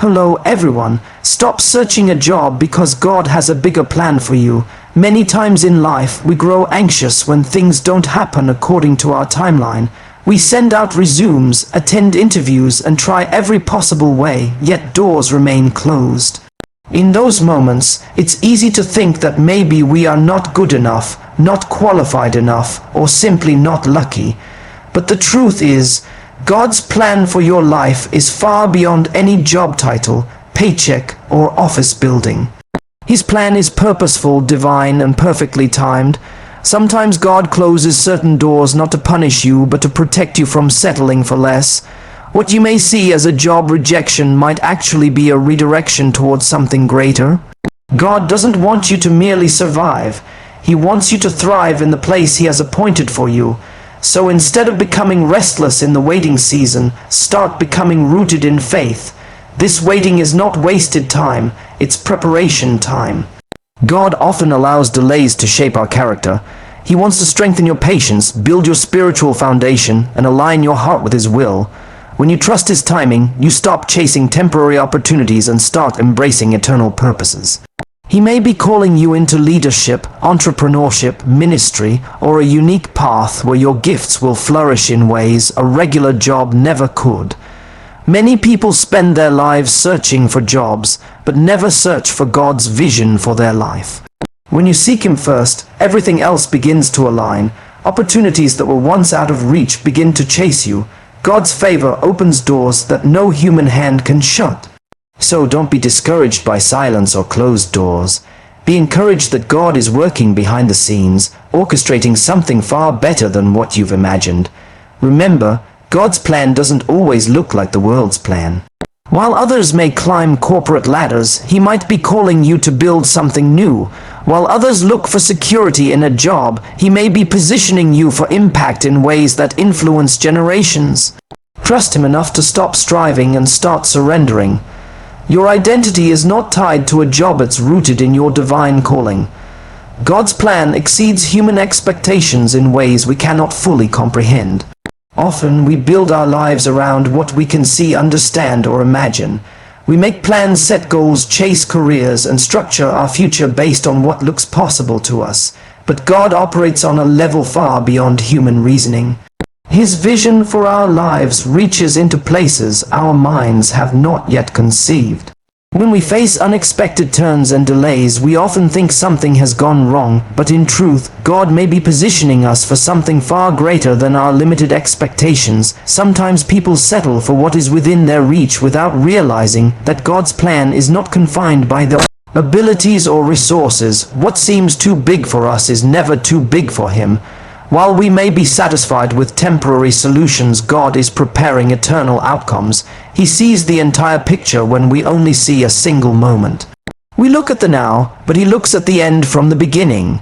Hello everyone, stop searching a job because God has a bigger plan for you. Many times in life we grow anxious when things don't happen according to our timeline. We send out resumes, attend interviews and try every possible way, yet doors remain closed. In those moments, it's easy to think that maybe we are not good enough, not qualified enough, or simply not lucky. But the truth is, God's plan for your life is far beyond any job title, paycheck, or office building. His plan is purposeful, divine, and perfectly timed. Sometimes God closes certain doors not to punish you, but to protect you from settling for less. What you may see as a job rejection might actually be a redirection towards something greater. God doesn't want you to merely survive. He wants you to thrive in the place He has appointed for you. So instead of becoming restless in the waiting season, start becoming rooted in faith. This waiting is not wasted time, it's preparation time. God often allows delays to shape our character. He wants to strengthen your patience, build your spiritual foundation, and align your heart with His will. When you trust His timing, you stop chasing temporary opportunities and start embracing eternal purposes. He may be calling you into leadership, entrepreneurship, ministry, or a unique path where your gifts will flourish in ways a regular job never could. Many people spend their lives searching for jobs, but never search for God's vision for their life. When you seek Him first, everything else begins to align. Opportunities that were once out of reach begin to chase you. God's favor opens doors that no human hand can shut. So don't be discouraged by silence or closed doors. Be encouraged that God is working behind the scenes, orchestrating something far better than what you've imagined. Remember, God's plan doesn't always look like the world's plan. While others may climb corporate ladders, He might be calling you to build something new. While others look for security in a job, He may be positioning you for impact in ways that influence generations. Trust Him enough to stop striving and start surrendering. Your identity is not tied to a job, it's rooted in your divine calling. God's plan exceeds human expectations in ways we cannot fully comprehend. Often we build our lives around what we can see, understand, or imagine. We make plans, set goals, chase careers, and structure our future based on what looks possible to us. But God operates on a level far beyond human reasoning. His vision for our lives reaches into places our minds have not yet conceived. When we face unexpected turns and delays, we often think something has gone wrong, but in truth, God may be positioning us for something far greater than our limited expectations. Sometimes people settle for what is within their reach without realizing that God's plan is not confined by their abilities or resources. What seems too big for us is never too big for Him. While we may be satisfied with temporary solutions, God is preparing eternal outcomes. He sees the entire picture when we only see a single moment. We look at the now, but He looks at the end from the beginning.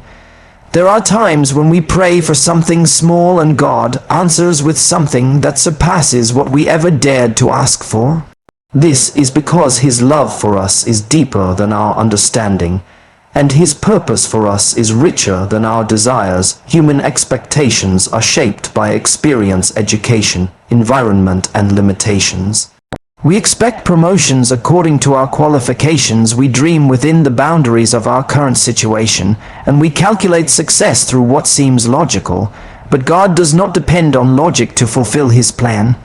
There are times when we pray for something small and God answers with something that surpasses what we ever dared to ask for. This is because His love for us is deeper than our understanding. And His purpose for us is richer than our desires. Human expectations are shaped by experience, education, environment, and limitations. We expect promotions according to our qualifications, we dream within the boundaries of our current situation, and we calculate success through what seems logical. But God does not depend on logic to fulfill His plan.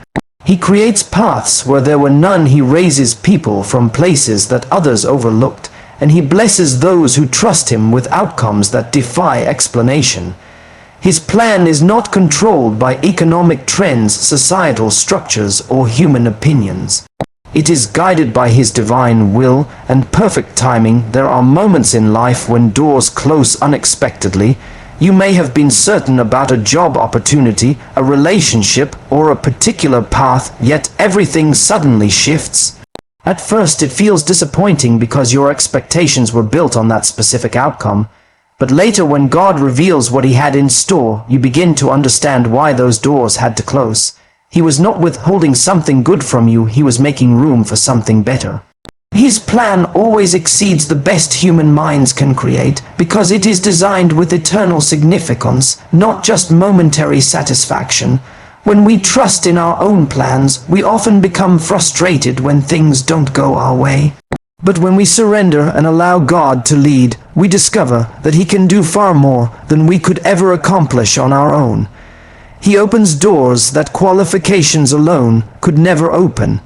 He creates paths where there were none. He raises people from places that others overlooked. And He blesses those who trust Him with outcomes that defy explanation. His plan is not controlled by economic trends, societal structures, or human opinions. It is guided by His divine will and perfect timing. There are moments in life when doors close unexpectedly. You may have been certain about a job opportunity, a relationship, or a particular path, yet everything suddenly shifts. At first it feels disappointing because your expectations were built on that specific outcome. But later, when God reveals what He had in store, you begin to understand why those doors had to close. He was not withholding something good from you, He was making room for something better. His plan always exceeds the best human minds can create, because it is designed with eternal significance, not just momentary satisfaction. When we trust in our own plans, we often become frustrated when things don't go our way. But when we surrender and allow God to lead, we discover that He can do far more than we could ever accomplish on our own. He opens doors that qualifications alone could never open.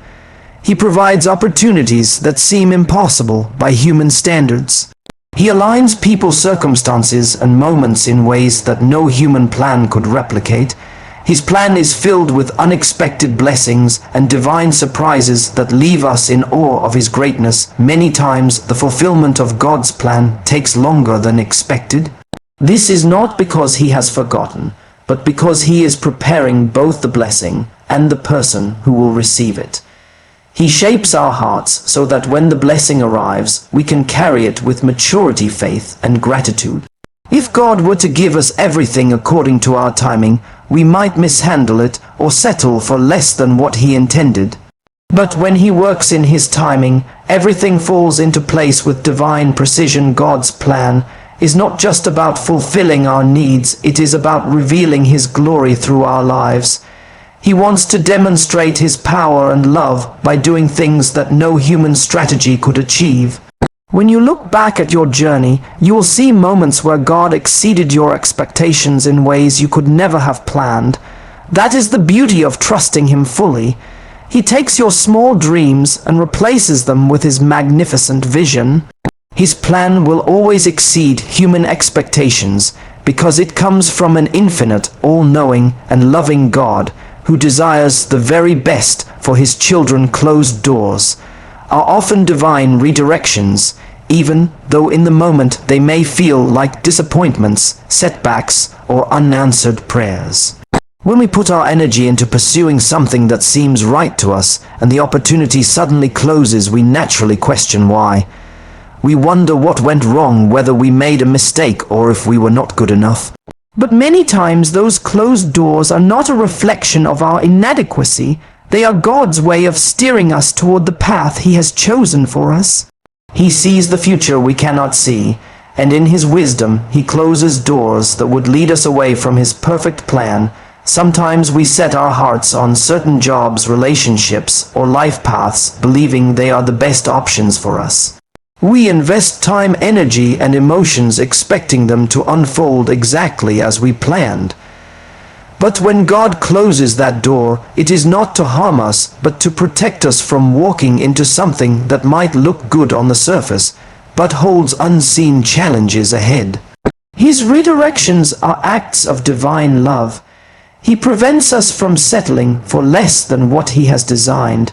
He provides opportunities that seem impossible by human standards. He aligns people's circumstances and moments in ways that no human plan could replicate. His plan is filled with unexpected blessings and divine surprises that leave us in awe of His greatness. Many times, the fulfillment of God's plan takes longer than expected. This is not because He has forgotten, but because He is preparing both the blessing and the person who will receive it. He shapes our hearts so that when the blessing arrives, we can carry it with maturity, faith, and gratitude. If God were to give us everything according to our timing, we might mishandle it or settle for less than what He intended. But when He works in His timing, everything falls into place with divine precision. God's plan is not just about fulfilling our needs, it is about revealing His glory through our lives. He wants to demonstrate His power and love by doing things that no human strategy could achieve. When you look back at your journey, you will see moments where God exceeded your expectations in ways you could never have planned. That is the beauty of trusting Him fully. He takes your small dreams and replaces them with His magnificent vision. His plan will always exceed human expectations because it comes from an infinite, all-knowing, and loving God who desires the very best for His children. Closed doors are often divine redirections, even though in the moment they may feel like disappointments, setbacks, or unanswered prayers. When we put our energy into pursuing something that seems right to us, and the opportunity suddenly closes, we naturally question why. We wonder what went wrong, whether we made a mistake or if we were not good enough. But many times those closed doors are not a reflection of our inadequacy. They are God's way of steering us toward the path He has chosen for us. He sees the future we cannot see, and in His wisdom He closes doors that would lead us away from His perfect plan. Sometimes we set our hearts on certain jobs, relationships, or life paths, believing they are the best options for us. We invest time, energy, and emotions expecting them to unfold exactly as we planned. But when God closes that door, it is not to harm us, but to protect us from walking into something that might look good on the surface, but holds unseen challenges ahead. His redirections are acts of divine love. He prevents us from settling for less than what He has designed.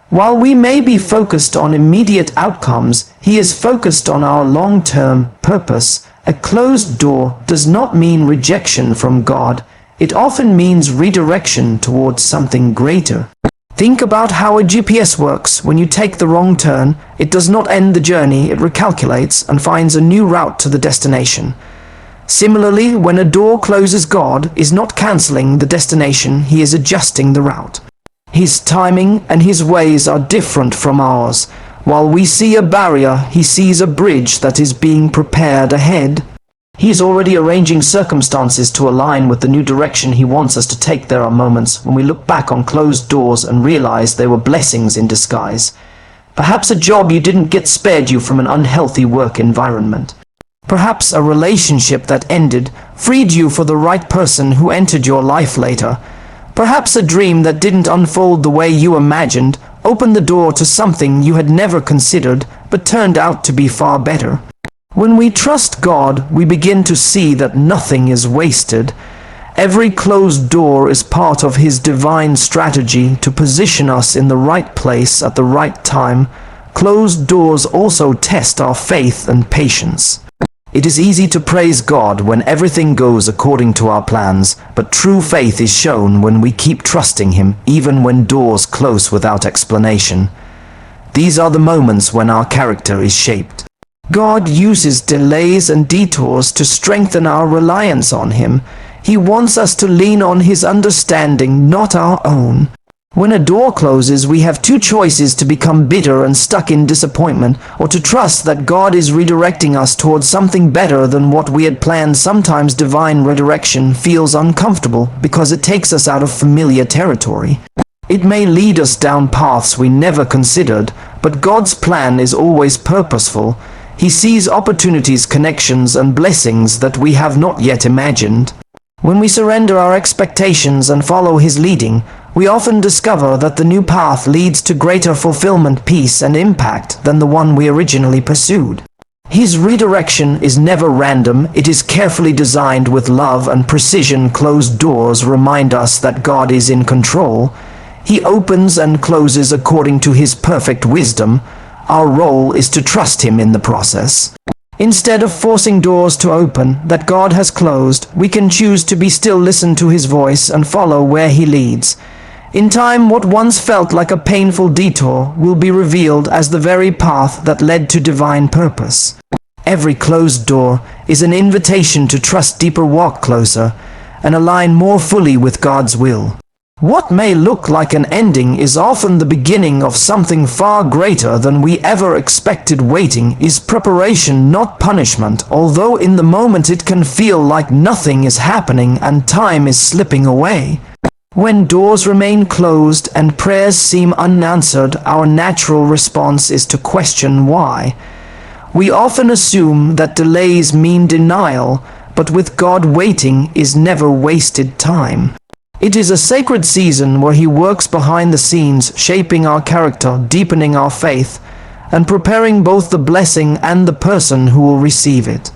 While we may be focused on immediate outcomes, He is focused on our long-term purpose. A closed door does not mean rejection from God. It often means redirection towards something greater. Think about how a GPS works. When you take the wrong turn, it does not end the journey, it recalculates and finds a new route to the destination. Similarly, when a door closes, God is not canceling the destination, He is adjusting the route. His timing and His ways are different from ours. While we see a barrier, He sees a bridge that is being prepared ahead. He is already arranging circumstances to align with the new direction He wants us to take. There are moments when we look back on closed doors and realize they were blessings in disguise. Perhaps a job you didn't get spared you from an unhealthy work environment. Perhaps a relationship that ended freed you for the right person who entered your life later. Perhaps a dream that didn't unfold the way you imagined opened the door to something you had never considered but turned out to be far better. When we trust God, we begin to see that nothing is wasted. Every closed door is part of His divine strategy to position us in the right place at the right time. Closed doors also test our faith and patience. It is easy to praise God when everything goes according to our plans, but true faith is shown when we keep trusting Him, even when doors close without explanation. These are the moments when our character is shaped. God uses delays and detours to strengthen our reliance on Him. He wants us to lean on His understanding, not our own. When a door closes, we have two choices: to become bitter and stuck in disappointment, or to trust that God is redirecting us towards something better than what we had planned. Sometimes divine redirection feels uncomfortable because it takes us out of familiar territory. It may lead us down paths we never considered, but God's plan is always purposeful. He sees opportunities, connections, and blessings that we have not yet imagined. When we surrender our expectations and follow His leading, we often discover that the new path leads to greater fulfillment, peace, and impact than the one we originally pursued. His redirection is never random. It is carefully designed with love and precision. Closed doors remind us that God is in control. He opens and closes according to His perfect wisdom. Our role is to trust Him in the process. Instead of forcing doors to open that God has closed, we can choose to be still, listen to His voice, and follow where He leads. In time, what once felt like a painful detour will be revealed as the very path that led to divine purpose. Every closed door is an invitation to trust deeper, walk closer, and align more fully with God's will. What may look like an ending is often the beginning of something far greater than we ever expected. Waiting is preparation, not punishment, although in the moment it can feel like nothing is happening and time is slipping away. When doors remain closed and prayers seem unanswered, our natural response is to question why. We often assume that delays mean denial, but with God, waiting is never wasted time. It is a sacred season where He works behind the scenes, shaping our character, deepening our faith, and preparing both the blessing and the person who will receive it.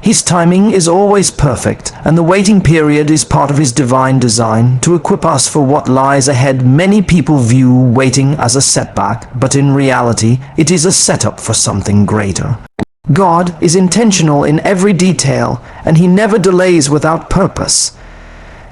His timing is always perfect, and the waiting period is part of His divine design to equip us for what lies ahead. Many people view waiting as a setback, but in reality, it is a setup for something greater. God is intentional in every detail, and He never delays without purpose.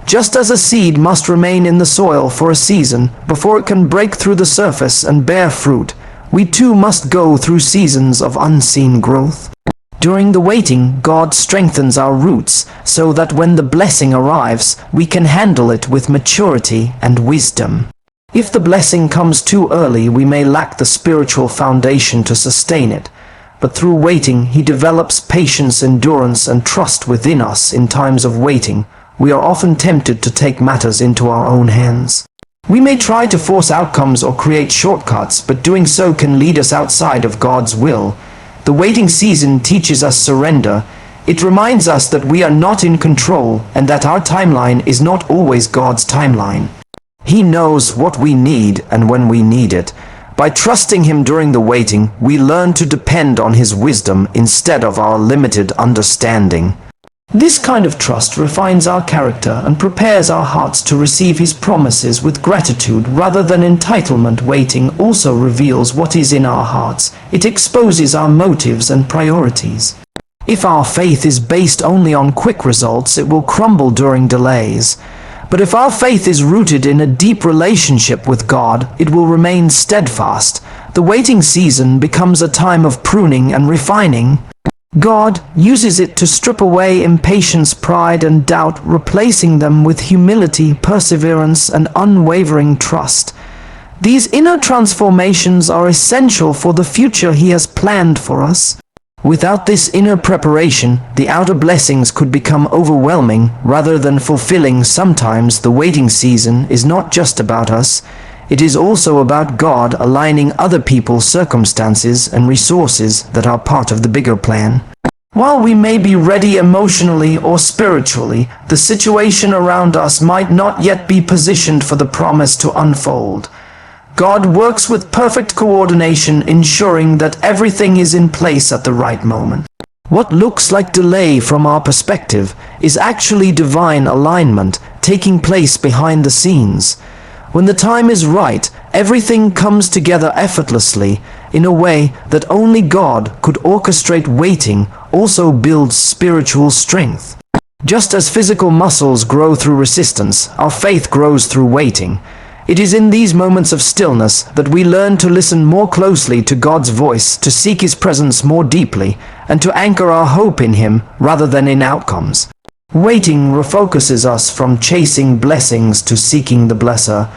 Just as a seed must remain in the soil for a season before it can break through the surface and bear fruit, we too must go through seasons of unseen growth. During the waiting, God strengthens our roots so that when the blessing arrives, we can handle it with maturity and wisdom. If the blessing comes too early, we may lack the spiritual foundation to sustain it. But through waiting, He develops patience, endurance, and trust within us. In times of waiting, we are often tempted to take matters into our own hands. We may try to force outcomes or create shortcuts, but doing so can lead us outside of God's will. The waiting season teaches us surrender. It reminds us that we are not in control and that our timeline is not always God's timeline. He knows what we need and when we need it. By trusting Him during the waiting, we learn to depend on His wisdom instead of our limited understanding. This kind of trust refines our character and prepares our hearts to receive His promises with gratitude rather than entitlement. Waiting also reveals what is in our hearts. It exposes our motives and priorities. If our faith is based only on quick results, it will crumble during delays. But if our faith is rooted in a deep relationship with God, it will remain steadfast. The waiting season becomes a time of pruning and refining. God uses it to strip away impatience, pride, and doubt, replacing them with humility, perseverance, and unwavering trust. These inner transformations are essential for the future He has planned for us. Without this inner preparation, the outer blessings could become overwhelming rather than fulfilling. Sometimes the waiting season is not just about us. It is also about God aligning other people's circumstances and resources that are part of the bigger plan. While we may be ready emotionally or spiritually, the situation around us might not yet be positioned for the promise to unfold. God works with perfect coordination, ensuring that everything is in place at the right moment. What looks like delay from our perspective is actually divine alignment taking place behind the scenes. When the time is right, everything comes together effortlessly in a way that only God could orchestrate. Waiting also builds spiritual strength. Just as physical muscles grow through resistance, our faith grows through waiting. It is in these moments of stillness that we learn to listen more closely to God's voice, to seek His presence more deeply, and to anchor our hope in Him rather than in outcomes. Waiting refocuses us from chasing blessings to seeking the blesser.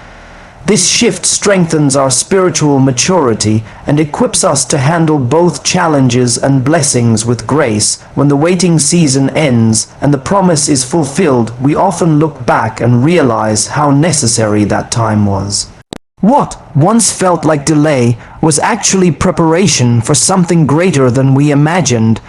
This shift strengthens our spiritual maturity and equips us to handle both challenges and blessings with grace. When the waiting season ends and the promise is fulfilled, we often look back and realize how necessary that time was. What once felt like delay was actually preparation for something greater than we imagined.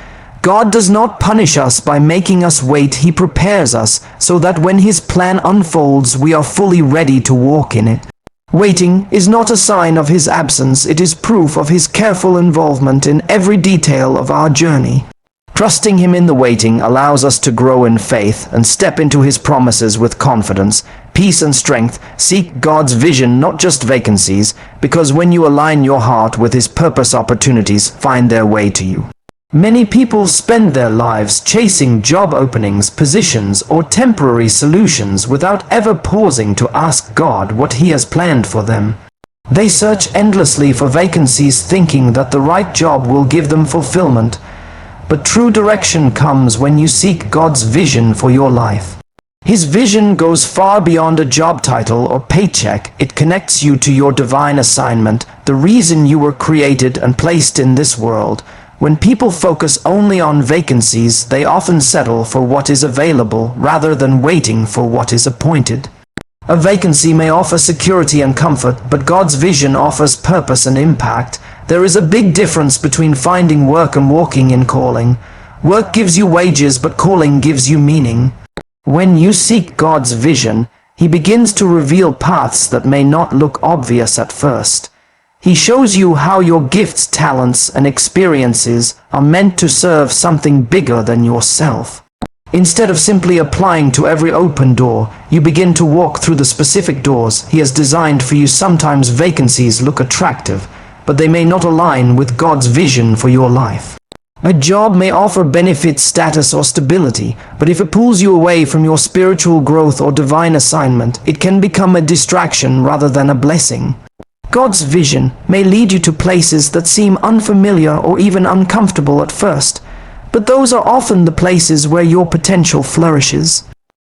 God does not punish us by making us wait. He prepares us so that when His plan unfolds, we are fully ready to walk in it. Waiting is not a sign of His absence, it is proof of His careful involvement in every detail of our journey. Trusting Him in the waiting allows us to grow in faith and step into His promises with confidence, peace and strength. Seek God's vision, not just vacancies, because when you align your heart with His purpose, opportunities find their way to you. Many people spend their lives chasing job openings, positions, or temporary solutions without ever pausing to ask God what He has planned for them. They search endlessly for vacancies, thinking that the right job will give them fulfillment. But true direction comes when you seek God's vision for your life. His vision goes far beyond a job title or paycheck. It connects you to your divine assignment, the reason you were created and placed in this world. When people focus only on vacancies, they often settle for what is available rather than waiting for what is appointed. A vacancy may offer security and comfort, but God's vision offers purpose and impact. There is a big difference between finding work and walking in calling. Work gives you wages, but calling gives you meaning. When you seek God's vision, He begins to reveal paths that may not look obvious at first. He shows you how your gifts, talents, and experiences are meant to serve something bigger than yourself. Instead of simply applying to every open door, you begin to walk through the specific doors He has designed for you. Sometimes vacancies look attractive, but they may not align with God's vision for your life. A job may offer benefits, status, or stability, but if it pulls you away from your spiritual growth or divine assignment, it can become a distraction rather than a blessing. God's vision may lead you to places that seem unfamiliar or even uncomfortable at first, but those are often the places where your potential flourishes.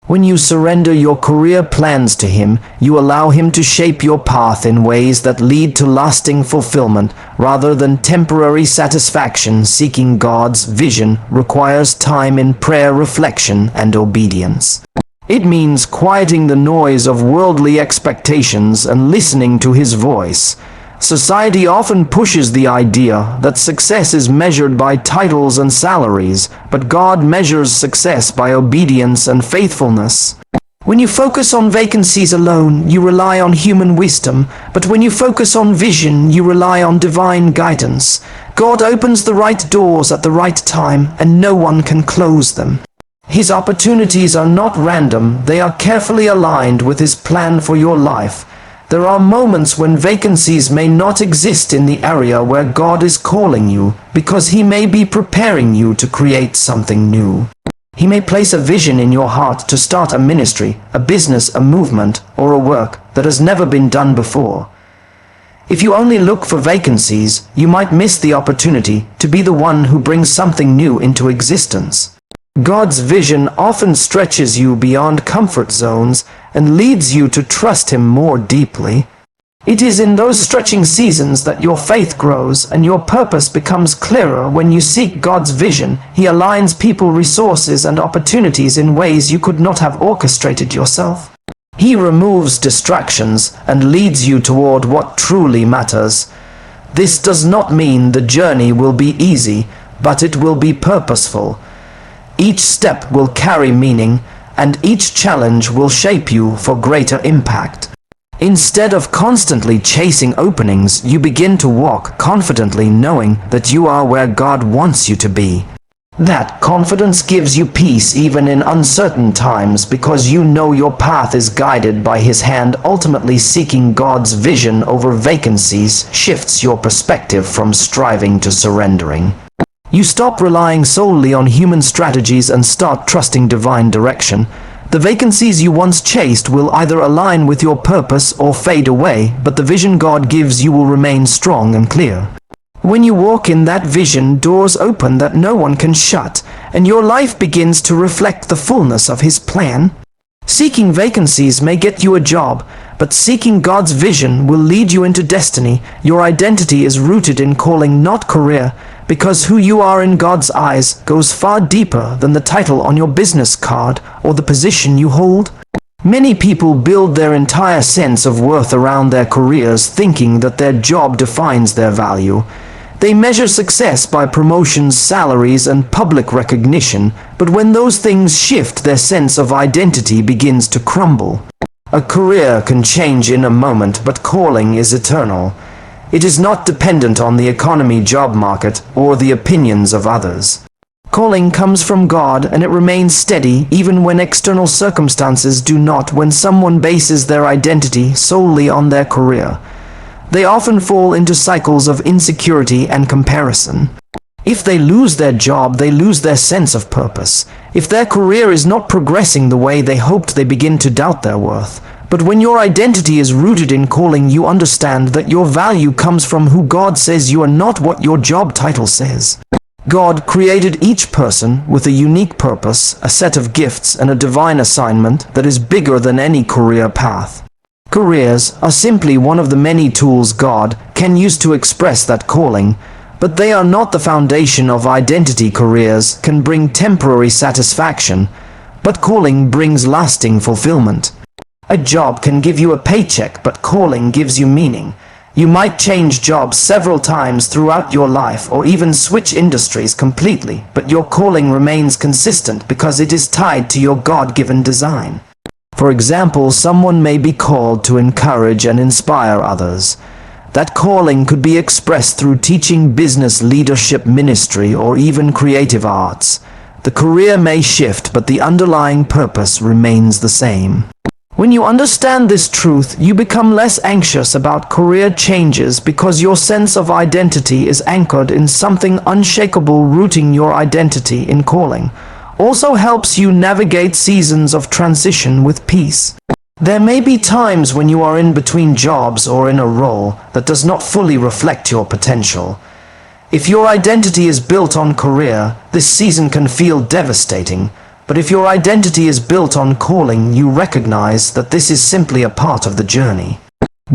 When you surrender your career plans to Him, you allow Him to shape your path in ways that lead to lasting fulfillment rather than temporary satisfaction. Seeking God's vision requires time in prayer, reflection, and obedience. It means quieting the noise of worldly expectations and listening to His voice. Society often pushes the idea that success is measured by titles and salaries, but God measures success by obedience and faithfulness. When you focus on vacancies alone, you rely on human wisdom, but when you focus on vision, you rely on divine guidance. God opens the right doors at the right time, and no one can close them. His opportunities are not random, they are carefully aligned with His plan for your life. There are moments when vacancies may not exist in the area where God is calling you, because He may be preparing you to create something new. He may place a vision in your heart to start a ministry, a business, a movement, or a work that has never been done before. If you only look for vacancies, you might miss the opportunity to be the one who brings something new into existence. God's vision often stretches you beyond comfort zones and leads you to trust Him more deeply. It is in those stretching seasons that your faith grows and your purpose becomes clearer. When you seek God's vision, He aligns people, resources, and opportunities in ways you could not have orchestrated yourself. He removes distractions and leads you toward what truly matters. This does not mean the journey will be easy, but it will be purposeful. Each step will carry meaning, and each challenge will shape you for greater impact. Instead of constantly chasing openings, you begin to walk confidently, knowing that you are where God wants you to be. That confidence gives you peace even in uncertain times, because you know your path is guided by His hand. Ultimately, seeking God's vision over vacancies shifts your perspective from striving to surrendering. You stop relying solely on human strategies and start trusting divine direction. The vacancies you once chased will either align with your purpose or fade away, but the vision God gives you will remain strong and clear. When you walk in that vision, doors open that no one can shut, and your life begins to reflect the fullness of His plan. Seeking vacancies may get you a job, but seeking God's vision will lead you into destiny. Your identity is rooted in calling, not career, because who you are in God's eyes goes far deeper than the title on your business card or the position you hold. Many people build their entire sense of worth around their careers, thinking that their job defines their value. They measure success by promotions, salaries, and public recognition, but when those things shift, their sense of identity begins to crumble. A career can change in a moment, but calling is eternal. It is not dependent on the economy, job market, or the opinions of others. Calling comes from God, and it remains steady even when external circumstances do not. When someone bases their identity solely on their career, they often fall into cycles of insecurity and comparison. If they lose their job, they lose their sense of purpose. If their career is not progressing the way they hoped, they begin to doubt their worth. But when your identity is rooted in calling, you understand that your value comes from who God says you are, not what your job title says. God created each person with a unique purpose, a set of gifts, and a divine assignment that is bigger than any career path. Careers are simply one of the many tools God can use to express that calling, but they are not the foundation of identity. Careers can bring temporary satisfaction, but calling brings lasting fulfillment. A job can give you a paycheck, but calling gives you meaning. You might change jobs several times throughout your life or even switch industries completely, but your calling remains consistent because it is tied to your God-given design. For example, someone may be called to encourage and inspire others. That calling could be expressed through teaching, business, leadership, ministry, or even creative arts. The career may shift, but the underlying purpose remains the same. When you understand this truth, you become less anxious about career changes because your sense of identity is anchored in something unshakable. Rooting your identity in calling also helps you navigate seasons of transition with peace. There may be times when you are in between jobs or in a role that does not fully reflect your potential. If your identity is built on career, this season can feel devastating. But if your identity is built on calling, you recognize that this is simply a part of the journey.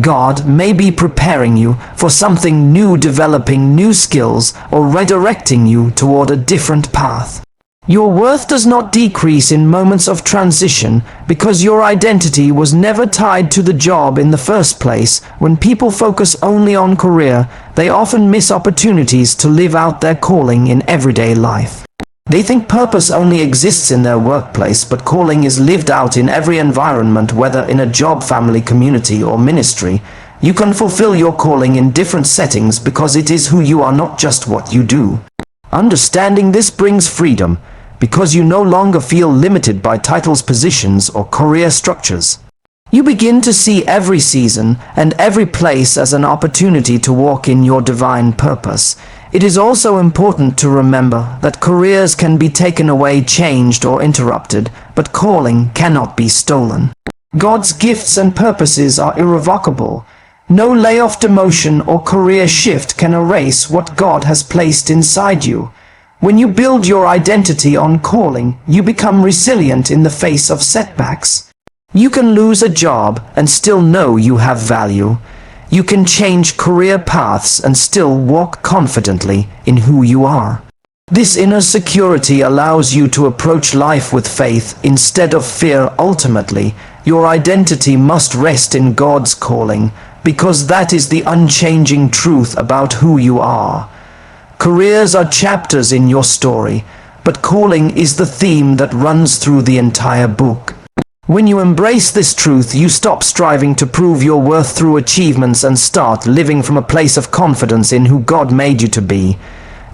God may be preparing you for something new, developing new skills, or redirecting you toward a different path. Your worth does not decrease in moments of transition because your identity was never tied to the job in the first place. When people focus only on career, they often miss opportunities to live out their calling in everyday life. They think purpose only exists in their workplace, but calling is lived out in every environment, whether in a job, family, community, or ministry. You can fulfill your calling in different settings because it is who you are, not just what you do. Understanding this brings freedom, because you no longer feel limited by titles, positions, or career structures. You begin to see every season and every place as an opportunity to walk in your divine purpose. It is also important to remember that careers can be taken away, changed, or interrupted, but calling cannot be stolen. God's gifts and purposes are irrevocable. No layoff, demotion, or career shift can erase what God has placed inside you. When you build your identity on calling, you become resilient in the face of setbacks. You can lose a job and still know you have value. You can change career paths and still walk confidently in who you are. This inner security allows you to approach life with faith instead of fear. Ultimately, your identity must rest in God's calling, because that is the unchanging truth about who you are. Careers are chapters in your story, but calling is the theme that runs through the entire book. When you embrace this truth, you stop striving to prove your worth through achievements and start living from a place of confidence in who God made you to be.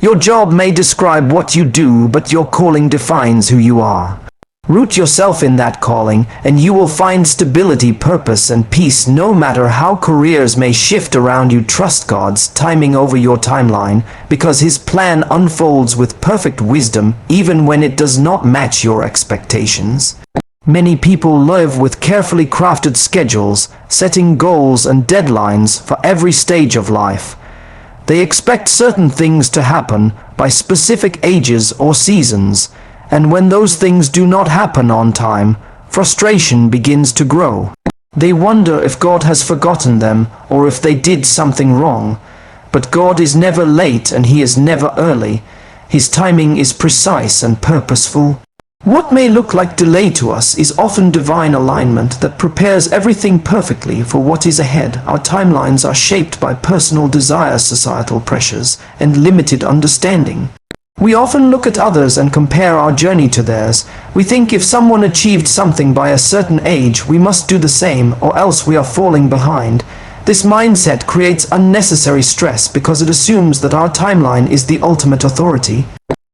Your job may describe what you do, but your calling defines who you are. Root yourself in that calling, and you will find stability, purpose, and peace no matter how careers may shift around you. Trust God's timing over your timeline, because His plan unfolds with perfect wisdom even when it does not match your expectations. Many people live with carefully crafted schedules, setting goals and deadlines for every stage of life. They expect certain things to happen by specific ages or seasons, and when those things do not happen on time, frustration begins to grow. They wonder if God has forgotten them or if they did something wrong. But God is never late and He is never early. His timing is precise and purposeful. What may look like delay to us is often divine alignment that prepares everything perfectly for what is ahead. Our timelines are shaped by personal desires, societal pressures, and limited understanding. We often look at others and compare our journey to theirs. We think if someone achieved something by a certain age, we must do the same, or else we are falling behind. This mindset creates unnecessary stress because it assumes that our timeline is the ultimate authority.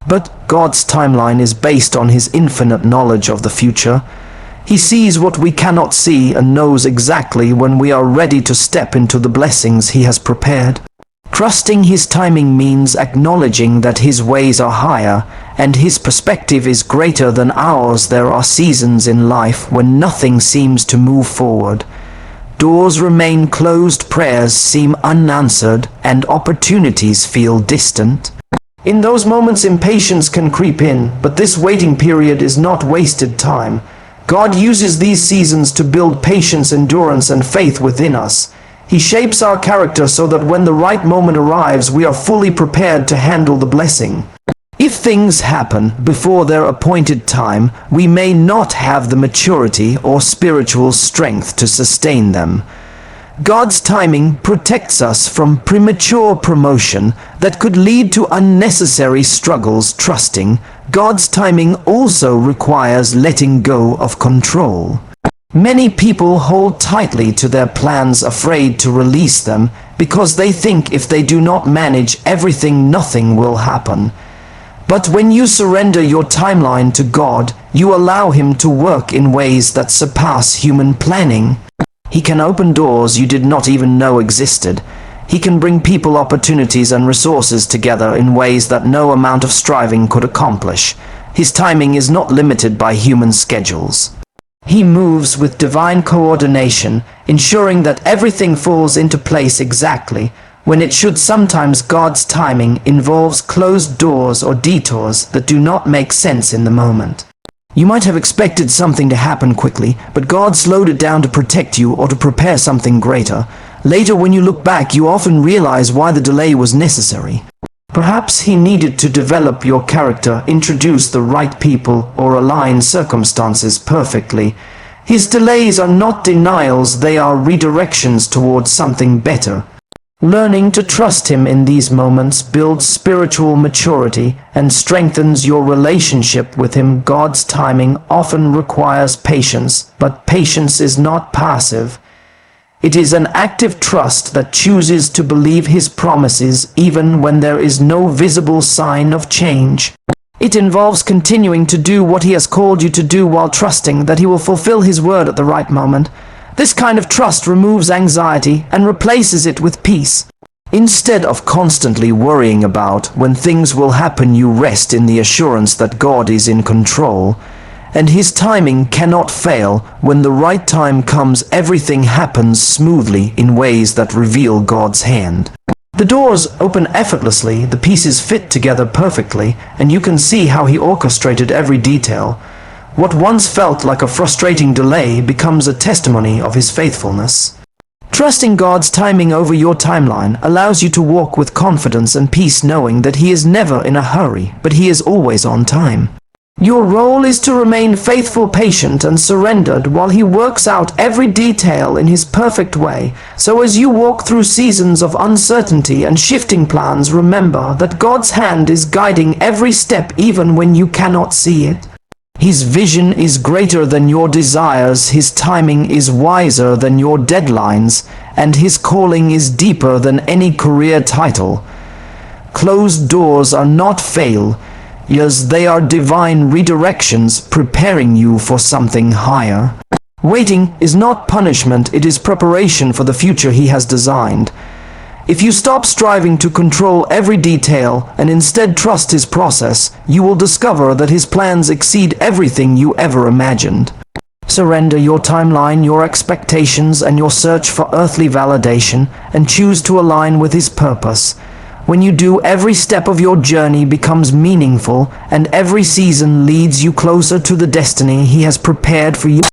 But God's timeline is based on His infinite knowledge of the future. He sees what we cannot see and knows exactly when we are ready to step into the blessings He has prepared. Trusting His timing means acknowledging that His ways are higher and His perspective is greater than ours. There are seasons in life when nothing seems to move forward. Doors remain closed, prayers seem unanswered, and opportunities feel distant. In those moments, impatience can creep in, but this waiting period is not wasted time. God uses these seasons to build patience, endurance, and faith within us. He shapes our character so that when the right moment arrives, we are fully prepared to handle the blessing. If things happen before their appointed time, we may not have the maturity or spiritual strength to sustain them. God's timing protects us from premature promotion that could lead to unnecessary struggles. Trusting God's timing also requires letting go of control. Many people hold tightly to their plans, afraid to release them because they think if they do not manage everything, nothing will happen. But when you surrender your timeline to God, you allow Him to work in ways that surpass human planning. He can open doors you did not even know existed. He can bring people, opportunities, and resources together in ways that no amount of striving could accomplish. His timing is not limited by human schedules. He moves with divine coordination, ensuring that everything falls into place exactly when it should. Sometimes God's timing involves closed doors or detours that do not make sense in the moment. You might have expected something to happen quickly, but God slowed it down to protect you or to prepare something greater. Later, when you look back, you often realize why the delay was necessary. Perhaps He needed to develop your character, introduce the right people, or align circumstances perfectly. His delays are not denials, they are redirections towards something better. Learning to trust Him in these moments builds spiritual maturity and strengthens your relationship with Him. God's timing often requires patience, but patience is not passive. It is an active trust that chooses to believe His promises even when there is no visible sign of change. It involves continuing to do what He has called you to do while trusting that He will fulfill His word at the right moment. This kind of trust removes anxiety and replaces it with peace. Instead of constantly worrying about when things will happen, you rest in the assurance that God is in control, and His timing cannot fail. When the right time comes, everything happens smoothly in ways that reveal God's hand. The doors open effortlessly, the pieces fit together perfectly, and you can see how He orchestrated every detail. What once felt like a frustrating delay becomes a testimony of His faithfulness. Trusting God's timing over your timeline allows you to walk with confidence and peace, knowing that He is never in a hurry, but He is always on time. Your role is to remain faithful, patient, and surrendered while He works out every detail in His perfect way. So as you walk through seasons of uncertainty and shifting plans, remember that God's hand is guiding every step even when you cannot see it. His vision is greater than your desires, His timing is wiser than your deadlines, and His calling is deeper than any career title. Closed doors are not failures, they are divine redirections preparing you for something higher. Waiting is not punishment, it is preparation for the future He has designed. If you stop striving to control every detail and instead trust His process, you will discover that His plans exceed everything you ever imagined. Surrender your timeline, your expectations, and your search for earthly validation, and choose to align with His purpose. When you do, every step of your journey becomes meaningful, and every season leads you closer to the destiny He has prepared for you.